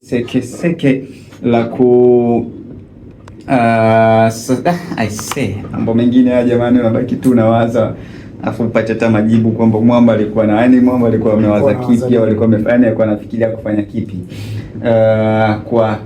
Sekeseke la ku mambo mengine ya jamani, unabaki tu unawaza afu upate hata majibu kwamba mwamba alikuwa na mwamba alikuwa amewaza kipi au alikuwa amefanya, alikuwa anafikiria kufanya kipi kwa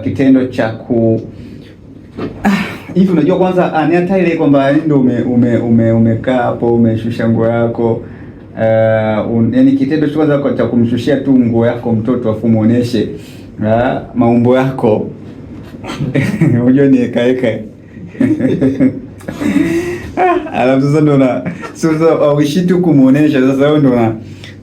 kitendo cha ku hivi. Unajua kwanza ni hata ile kwamba ndio umekaa hapo umeshusha nguo yako yani kitendo kwanza cha kumshushia tu nguo yako mtoto afu muoneshe maumbo yako unajua ni eka alafu sasa ndo auishi tu kumuonesha. Sasa wewe ndo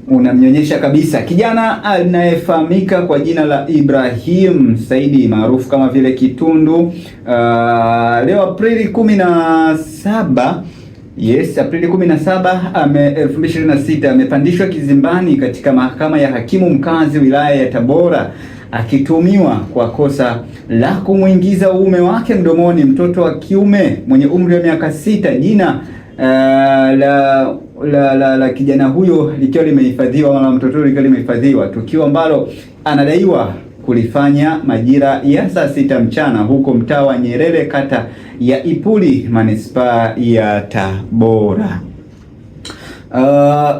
unamnyonyesha kabisa. Kijana anayefahamika kwa jina la Ibrahim Saidi maarufu kama vile Kitundu leo Aprili 17 Aprili 17 2026 amepandishwa kizimbani katika mahakama ya hakimu mkazi wilaya ya Tabora akitumiwa kwa kosa la kumwingiza uume wake mdomoni mtoto wa kiume mwenye umri wa miaka 6. Jina la kijana huyo likiwa limehifadhiwa na mtoto likiwa limehifadhiwa, tukio ambalo anadaiwa kulifanya majira ya saa 6 mchana huko mtaa wa Nyerere, kata ya Ipuli, manispaa ya Tabora.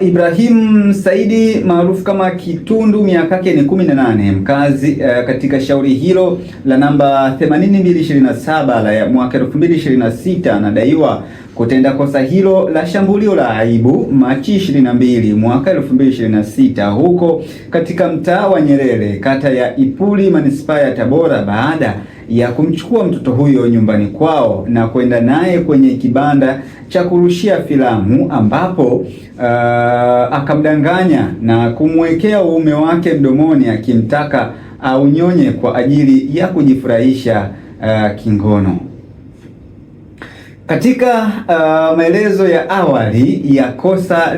Ibrahim Saidi maarufu kama Kitundu, miaka yake ni 18, mkazi katika shauri hilo la namba 8227 la mwaka 2026, anadaiwa kutenda kosa hilo la shambulio la aibu Machi 22 mwaka 2026 huko katika mtaa wa Nyerere, kata ya Ipuli, manispaa ya Tabora, baada ya kumchukua mtoto huyo nyumbani kwao na kwenda naye kwenye kibanda cha kurushia filamu ambapo akamdanganya na kumwekea uume wake mdomoni akimtaka aunyonye kwa ajili ya kujifurahisha kingono. Katika maelezo ya awali ya kosa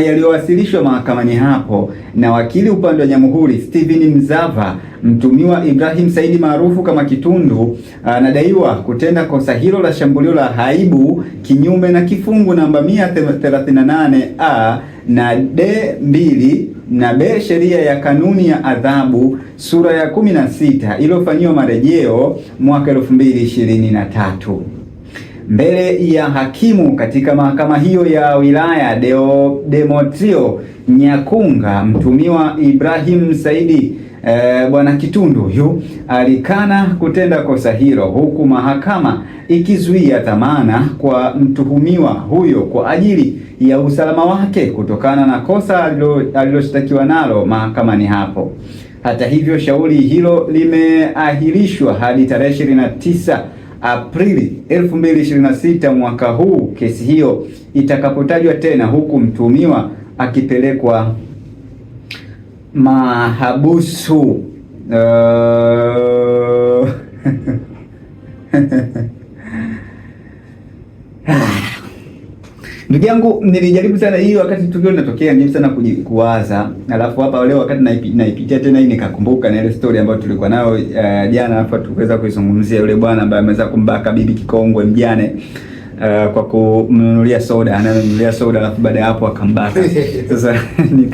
yaliyowasilishwa mahakamani hapo na wakili upande wa Jamhuri Steven Mzava, mtumiwa Ibrahim Saidi maarufu kama Kitundu anadaiwa kutenda kosa hilo la shambulio la aibu kinyume na kifungu namba 138A na D2 na B sheria ya kanuni ya adhabu sura ya 16 iliyofanyiwa marejeo mwaka 2023. Mbele ya hakimu katika mahakama hiyo ya wilaya Demetrio Nyakunga, mtumiwa Ibrahim Saidi bwana Kitundu huyu alikana kutenda kosa hilo, huku mahakama ikizuia dhamana kwa mtuhumiwa huyo kwa ajili ya usalama wake kutokana na kosa aliloshtakiwa nalo mahakamani hapo. Hata hivyo, shauri hilo limeahirishwa hadi tarehe 29 Aprili 2026 mwaka huu, kesi hiyo itakapotajwa tena, huku mtuhumiwa akipelekwa mahabusu. Ndugu yangu, nilijaribu sana hii wakati tukio linatokea, nilijaribu sana kuwaza, alafu hapa leo wakati naipitia tena hii nikakumbuka na ile story ambayo tulikuwa nayo jana, alafu tukaweza kuizungumzia yule bwana ambaye ameweza kumbaka bibi kikongwe mjane kwa kumnunulia soda, ananunulia soda alafu baada ya hapo akambaka. Sasa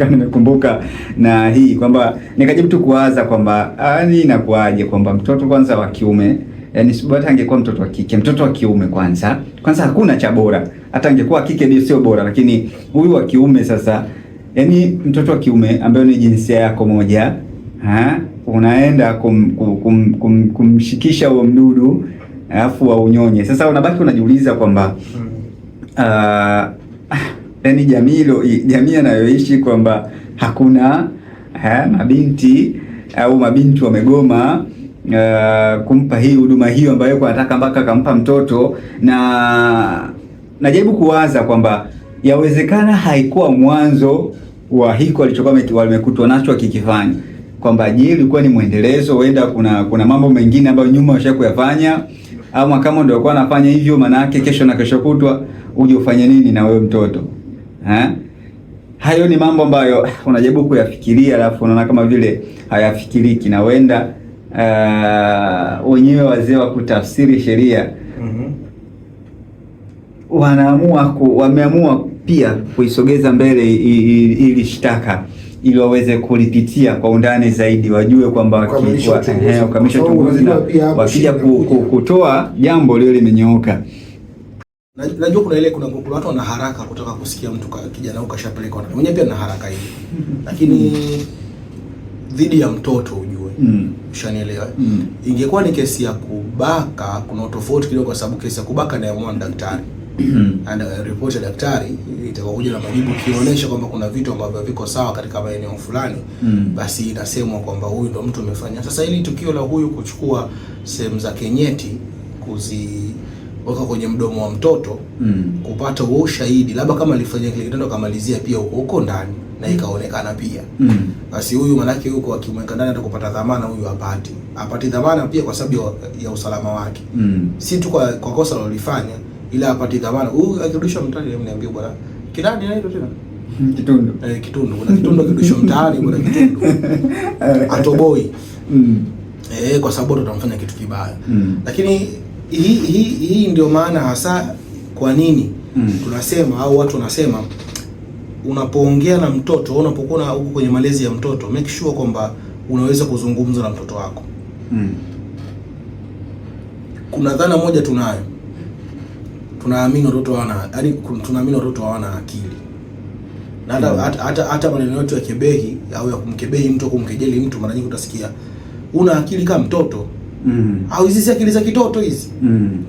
nimekumbuka na hii kwamba nikajaribu tu kuwaza kwamba ni inakuaje kwamba mtoto kwanza wa kiume, yani bora angekuwa mtoto wa kike, mtoto wa kiume kwanza hakuna cha bora, hata angekuwa kike ndio sio bora, lakini huyu wa kiume sasa, yani mtoto wa kiume ambaye ni jinsia yako moja, unaenda kumshikisha huo mdudu alafu waunyonye. Sasa unabaki unajiuliza kwamba yani jamii anayoishi kwamba hakuna mabinti au mabinti wamegoma kumpa hii huduma hiyo ambayo kwa anataka mpaka akampa mtoto. Na najaribu kuwaza kwamba yawezekana haikuwa mwanzo wa hiko alichokuwa wamekutwa nacho akikifanya, kwamba je, ilikuwa ni muendelezo, huenda kuna mambo mengine ambayo nyuma washakuyafanya, ama kama ndio alikuwa anafanya hivyo, maana yake kesho na kesho kutwa uje ufanye nini na wewe mtoto Hayo ni mambo ambayo unajaribu kuyafikiria, alafu unaona kama vile hayafikiriki, na huenda wenyewe wazee wa kutafsiri sheria wameamua pia kuisogeza mbele ili shtaka ili waweze kulipitia kwa undani zaidi, wajue kwamba wakamilisha uchunguzi na wakija kutoa jambo lile limenyooka. Najua kuna watu wana haraka kutaka kusikia mtu kijana huko kashapelekwa, na mwenyewe pia na haraka hiyo, lakini dhidi ya mtoto ujue, ushanielewa. Ingekuwa ni kesi ya kubaka, kuna tofauti kidogo, kwa sababu kesi ya kubaka ni amua daktari and report ya daktari itakuja na majibu kionyesha kwamba kuna vitu ambavyo viko sawa katika maeneo fulani, basi inasemwa kwamba huyu ndo mtu amefanya. Sasa hili tukio la huyu kuchukua sehemu za nyeti kuziweka kwenye mdomo wa mtoto, kupata huo ushahidi, labda kama alifanya kile kitendo kamalizia pia huko ndani na ikaonekana pia, basi huyu manake huko akimweka ndani hata kupata dhamana huyu apati dhamana pia kwa sababu ya usalama wake, si tu kwa kosa alilofanya, ila apati dhamana. Huyu akirudishwa mtaani, niambie bwana kidani anaitwa tena Kitundu. Kitundu. Kuna Kitundu akirudishwa mtaani, bwana Kitundu atoboi, kwa sababu tutamfanya kitu kibaya. Lakini hii ndio maana hasa kwa nini tunasema au watu wanasema unapoongea na mtoto, unapokuwa huko kwenye malezi ya mtoto, make sure kwamba unaweza kuzungumza na mtoto wako. Kuna dhana moja tunaamini watoto hawana akili. Na hata maneno yote ya kebehi au ya kumkebehi mtu, kumkejeli mtu, mara nyingi utasikia una akili kama mtoto. Au hizi si akili za kitoto hizi.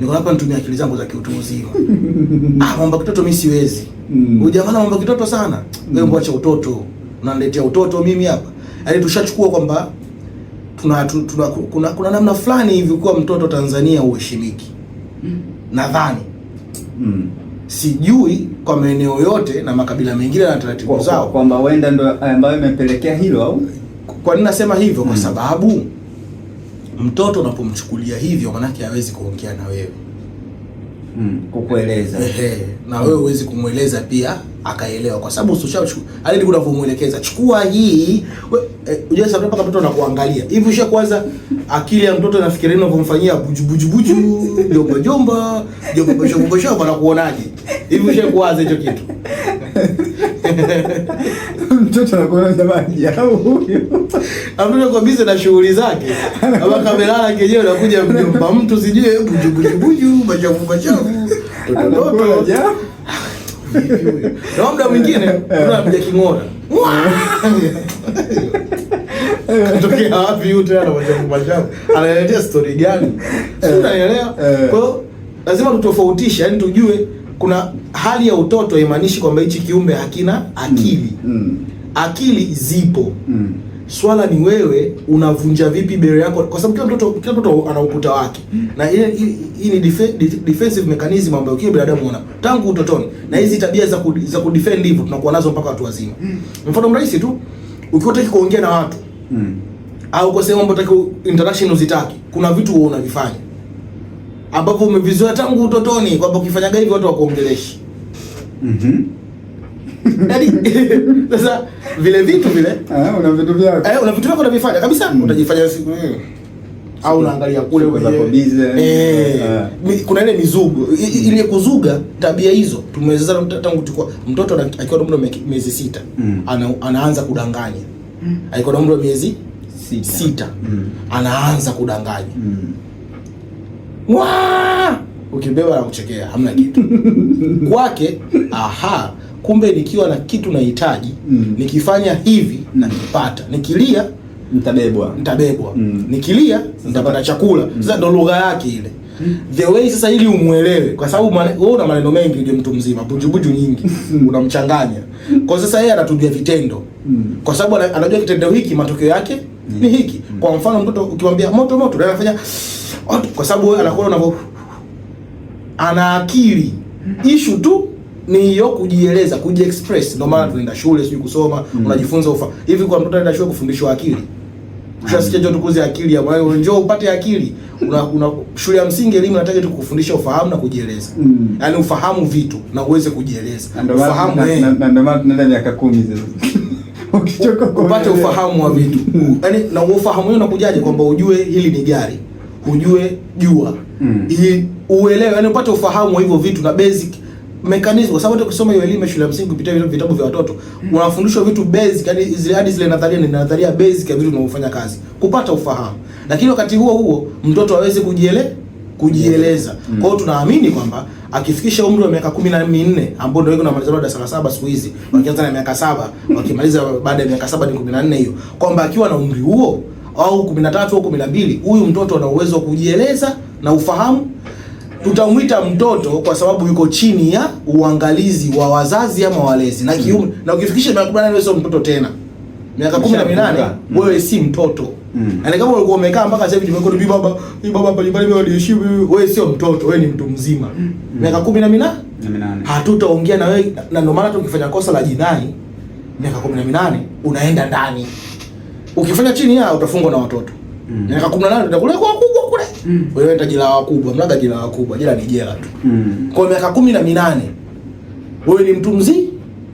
Niko hapa nitumia akili zangu za kiutu uzima. Mambo kitoto mimi siwezi. Ujamaa mambo kitoto sana. Wewe mwacha utoto. Unaniletea utoto mimi hapa. Yaani tushachukua kwamba kuna namna fulani hivi kwa mtoto Tanzania uheshimiki. Nadhani. Sijui kwa maeneo yote na makabila mengine na taratibu zao kwamba wenda ndo ambayo imepelekea hilo au? Kwa nini nasema hivyo? Kwa sababu mtoto unapomchukulia hivyo manake hawezi kuongea na wewe. Kukueleza. Na wewe huwezi kumueleza pia akaelewa, kwa sababu hadi unavyomuelekeza chukua hii, unajua sababu mpaka mtoto anakuangalia. Hivi usha kwanza akili ya mtoto inafikiria unapomfanyia buju jomba anakuonaje? Hivi usha kwanza hicho kitu. Mtoto anakuona jamani au huyo. Ambaye kwa busy na shughuli zake. Kama kamelala kenyewe anakuja mjomba mtu sijui buju machafu. Toto ja. Na muda mwingine unapiga king'ora. Tokea wapi yule tena machafu? Anaelezea story gani? Unaelewa? Kwa hiyo lazima tutofautishe, yani tujue kuna hali ya utoto haimaanishi kwamba hichi kiumbe hakina akili. Akili zipo. Swala ni wewe unavunja vipi bere yako, kwa sababu kila mtoto ana ukuta wake. Na hii ni defensive mechanism ambayo kila binadamu ana tangu utotoni. Na hizi tabia za kudefend hivyo tunakuwa nazo mpaka watu wazima. Mfano mrahisi tu, ukiwa unataka kuongea na watu au kwa sehemu ambapo unataka interaction uzitaki, kuna vitu wewe unavifanya ambapo umevizoea tangu utotoni kwamba ukifanyaga hivi watu wakuongeleshi. Yaani sasa vile vitu vile una vitu vyako. Una vitu vyako unavifanya kabisa, utajifanya siku au unaangalia kule kuna ile mizugo ile kuzuga tabia hizo tumeweza tangu mtoto akiwa na umri wa miezi 6 anaanza kudanganya. Akiwa na umri wa miezi 6 anaanza kudanganya. Ukibeba na kuchekea hamna kitu kwake. Kumbe nikiwa na kitu nahitaji, nikifanya hivi nakipata. Nikilia nitabebwa. Nikilia nitapata chakula. Sasa ndo lugha yake ile. The way sasa ili umuelewe, kwa sababu wewe una maneno mengi ndio mtu mzima, buju nyingi unamchanganya. Kwa sasa yeye anatumia vitendo. Kwa sababu anajua kitendo hiki matokeo yake ni hiki. Kwa mfano mtoto ukimwambia moto ndio anafanya kwa sababu wewe anakuwa unavyo ana akili. Issue tu ni hiyo kujieleza, kujiexpress. Ndio maana tunaenda shule sio kusoma, unajifunza hivi kwa mtoto anaenda shule kufundishwa akili. Ushasikia njoo tukuze akili ya wewe, njoo upate akili. Una shule ya msingi elimu inataka tu kukufundisha ufahamu na kujieleza. Yaani ufahamu vitu na uweze kujieleza. Ufahamu na ndio maana tunaenda miaka 10 sasa. Ukichoka upate ufahamu wa vitu. Yaani na ufahamu huo unakujaje kwamba ujue hili ni gari, ujue jua. Ili uelewe, yaani upate ufahamu wa hivyo vitu na mechanism, kwa sababu ukisoma hiyo elimu shule ya msingi kupitia vitabu vya watoto, unafundishwa vitu basic, yani zile nadharia ni nadharia basic ya vitu vinavyofanya kazi, kupata ufahamu. Lakini wakati huo mtoto aweze kujieleza. Kwa hiyo tunaamini kwamba akifikisha umri wa miaka 14 ambao ndio unamaliza darasa la 7 siku hizi, wakianza na miaka 7, wakimaliza baada ya miaka 7 ni 14 hiyo, kwamba akiwa na umri huo au 13 au 12, huyu mtoto ana uwezo wa kujieleza na ufahamu. Tutamwita mtoto kwa sababu yuko chini ya uangalizi wa wazazi ama walezi na kiume. Na ukifikisha miaka 18 wewe sio mtoto tena. Miaka 18 wewe si mtoto. Yaani kama ulikuwa umekaa mpaka sasa hivi nimekuwa ni baba hapa nyumbani wewe uniheshimu, wewe sio mtoto, wewe ni mtu mzima. Miaka 18 hatutaongea na wewe, na ndio maana tukifanya kosa la jinai miaka 18 unaenda ndani. Ukifanya chini ya utafungwa na watoto. Miaka 18 utakuleka kwa wakubwa kule. Wewe enda jela wakubwa, mlaga jela wakubwa, jela ni jela tu. Kwa miaka 18 wewe ni mtu mzima,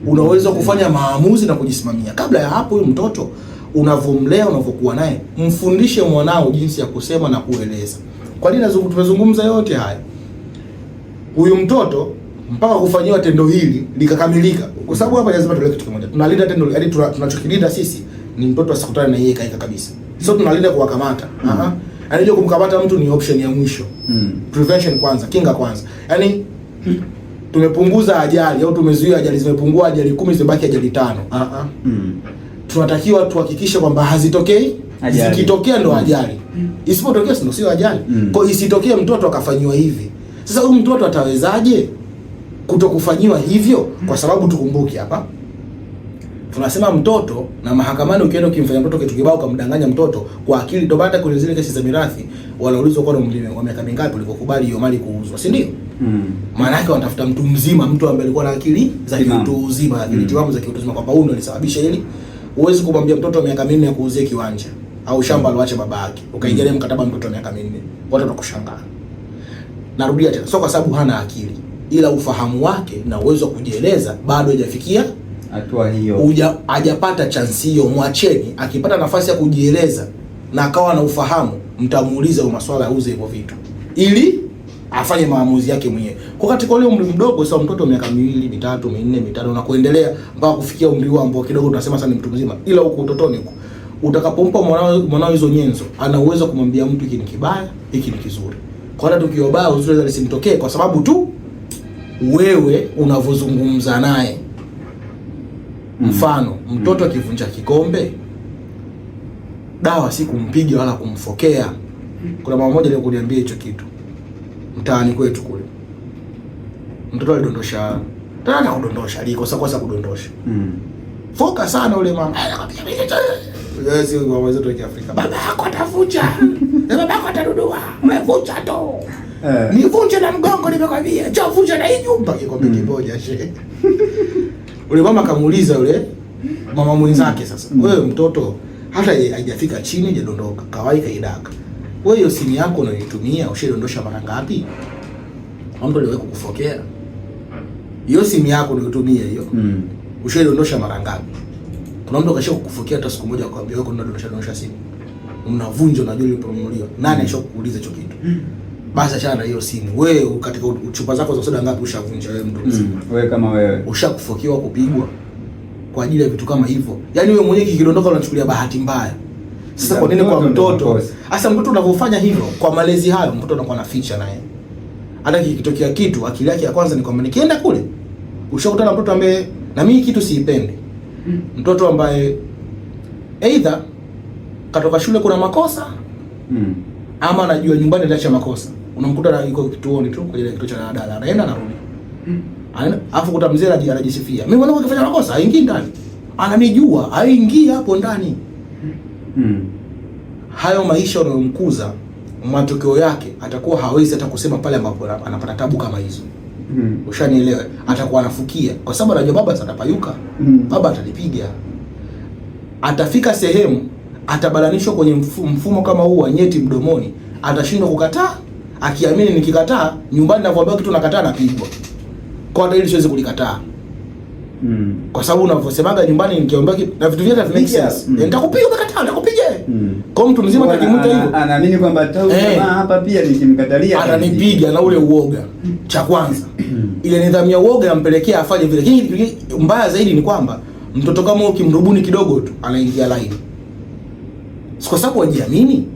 unaweza kufanya maamuzi na kujisimamia. Kabla ya hapo, huyu mtoto unavomlea, unavokuwa naye, mfundishe mwanao jinsi ya kusema na kueleza. Kwa nini tumezungumza yote haya? Huyu mtoto mpaka kufanyiwa tendo hili likakamilika, kwa sababu hapa lazima tuleke kitu kimoja. Tunalinda tendo, yaani tunachokilinda sisi ni mtoto asikutane na yeye kaika kabisa. Sio tunalinda kuwakamata. Anajua kumkamata mtu ni option ya mwisho. Prevention kwanza, kinga kwanza. Yaani tumepunguza ajali au tumezuia ajali, zimepungua ajali 10, zimebaki ajali 5. Tunatakiwa tuhakikishe kwamba hazitokei. Zikitokea ndo ajali. Isipotokea sio ajali. Kwa isitokee mtoto akafanyiwa hivi. Sasa huyu mtoto atawezaje kutokufanyiwa hivyo? Kwa sababu tukumbuke hapa, tunasema mtoto, na mahakamani ukienda ukimfanya mtoto kitu kibao ukamdanganya mtoto kwa akili, ndio baada kule zile kesi za mirathi wanaulizwa kwa wa miaka mingapi ulikokubali hiyo mali kuuzwa, si ndio? Maana yake wanatafuta mtu mzima, mtu ambaye alikuwa na akili za kiutu uzima, akili timamu za kiutu uzima, kwamba huyu ndio alisababisha hili. Huwezi kumwambia mtoto wa miaka 4 ya kuuzia kiwanja au shamba aliacha baba yake, ukaingia mkataba mtoto wa miaka 4, watu watakushangaa. Narudia tena, sio kwa sababu hana akili, ila ufahamu wake na uwezo wa kujieleza bado hajafikia hatua hiyo, hajapata chance hiyo. Mwacheni, akipata nafasi ya kujieleza na akawa na ufahamu, mtamuuliza masuala ya uze hivyo vitu ili afanye maamuzi yake mwenyewe. Kwa katika ule umri mdogo, sio mtoto miaka 2, 3, 4, 5 na kuendelea mpaka kufikia umri huo ambao kidogo tunasema sasa ni mtu mzima, ila huko utotoni huko utakapompa mwanao hizo nyenzo, ana uwezo kumwambia mtu hiki ni kibaya, hiki ni kizuri. Kwa hata tukio baya uzuri lisimtokee kwa sababu tu wewe unavozungumza naye. Mfano, mtoto akivunja kikombe, dawa si kumpiga wala kumfokea. Kuna mama mmoja aliyoniambia hicho kitu mtaani kwetu kule. Mtoto alidondosha, tena kudondosha, alikosa kudondosha. Foka sana ule mama. Wewe si wa wenzetu wa Kiafrika. Baba yako atavuja. Baba yako atadudua. Umevunja tu. Nivunje na mgongo nimekwambia. Njoo vunja na hii nyumba kikombe kimoja shehe. Ule mama akamuuliza yule mama mwenzake, sasa wewe mtoto hata haijafika chini hajadondoka, kawaida kaidaka. Wewe hiyo simu yako unayoitumia ushadondosha mara ngapi? Mtu aliwahi kukufokea? Hiyo simu yako unayotumia hiyo ushadondosha mara ngapi? Kuna mtu akashia kukufokea hata siku moja akwambia wewe unadondosha simu. Unavunja na joli uliponunuliwa. Nani ashakuuliza hicho kitu? Basi achana na hiyo simu. Wewe katika chupa zako za soda ngapi ushavunja wewe mtu mzima? Wewe kama wewe ushakufokiwa, kupigwa kwa ajili ya vitu kama hivyo. Yaani wewe mwenyewe kikidondoka unachukulia bahati mbaya. Sasa kwa nini kwa mtoto? Sasa mtoto unapofanya hivyo kwa malezi hayo, mtoto anakuwa anaficha naye. Hata kikitokea kitu, akili yake ya kwanza ni kwamba nikienda kule, ushakutana mtoto ambaye na mimi kitu siipendi. Mtoto ambaye either katoka shule kuna makosa, ama anajua nyumbani aliacha makosa. Unamkuta yuko kituoni tu kwa ile kituo cha daladala, anaenda anarudi. Alafu kuta mzee anajisifia, mimi mwanangu akifanya makosa haingii ndani, ananijua haingii hapo ndani. Hayo maisha unayomkuza, matokeo yake atakuwa hawezi hata kusema pale ambapo anapata tabu kama hizo. Ushanielewa? Atakuwa anafukia kwa sababu anajua baba atapayuka, baba atanipiga. Atafika sehemu atabalanishwa kwenye mfumo kama huu wa nyeti mdomoni, atashindwa kukataa, akiamini nikikataa nyumbani ninavyoambia kitu nakataa napigwa. Kwa hata ili siwezi kulikataa. Kwa sababu unavyosemaga nyumbani nikiambia kitu na vitu vyote make sense. Nitakupiga ukakataa, nitakupiga. Kwa mtu mzima atakimuta hivyo. Anaamini kwamba hapa pia nikimkatalia atanipiga na ule uoga. Cha kwanza. Ile nidhamu ya uoga yampelekea afanye vile. Lakini mbaya zaidi ni kwamba mtoto kama ukimrubuni kidogo tu anaingia line. Kwa sababu hajiamini.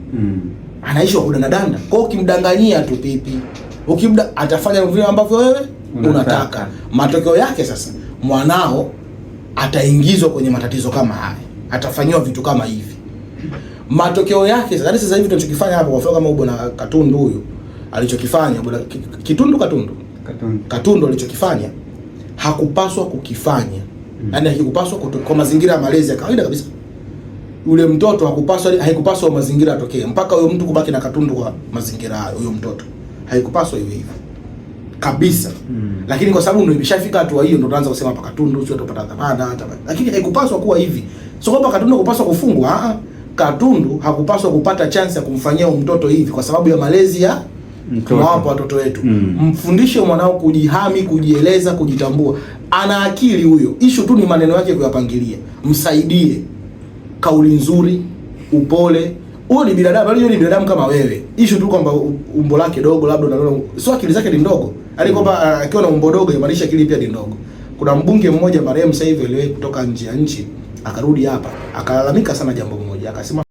Anaishi kwa kudanadanda. Kwa hiyo ukimdanganyia tu pipi, atafanya vile ambavyo wewe unataka. Matokeo yake sasa mwanao ataingizwa kwenye matatizo kama haya. Atafanywa vitu kama hivi. Matokeo yake sasa hivi tunachokifanya hapa kwa mfano kama bwana Katundu huyu alichokifanya bwana Katundu alichokifanya hakupaswa kukifanya. Yaani hakupaswa kwa mazingira ya malezi ya kawaida kabisa. Ule mtoto haikupaswa mazingira atokee mpaka huyo mtu kubaki na Katundu kwa mazingira hayo. Huyo mtoto haikupaswa iwe hivyo kabisa. Lakini kwa sababu ndio imeshafika hatua hiyo ndio tunaanza kusema hapa Katundu sio atapata dhamana hata. Lakini haikupaswa kuwa hivi. Sio kwamba Katundu hakupaswa kufungwa. Katundu hakupaswa kupata chance ya kumfanyia mtoto hivi kwa sababu ya malezi ya tunawapa watoto wetu. Mfundishe mwanao kujihami, kujieleza, kujitambua. Ana akili huyo. Issue tu ni maneno yake kuyapangilia. Msaidie. Kauli nzuri, upole. Huyo ni binadamu, bali ni binadamu kama wewe. Issue tu kwamba umbo lake dogo labda unaona sio akili zake ni ndogo. Yaani kwamba akiwa na umbo dogo inamaanisha akili pia ni ndogo. Kuna mbunge mmoja marehemu sasa hivi aliwahi kutoka nje ya nchi, akarudi hapa, akalalamika sana jambo moja. Akasema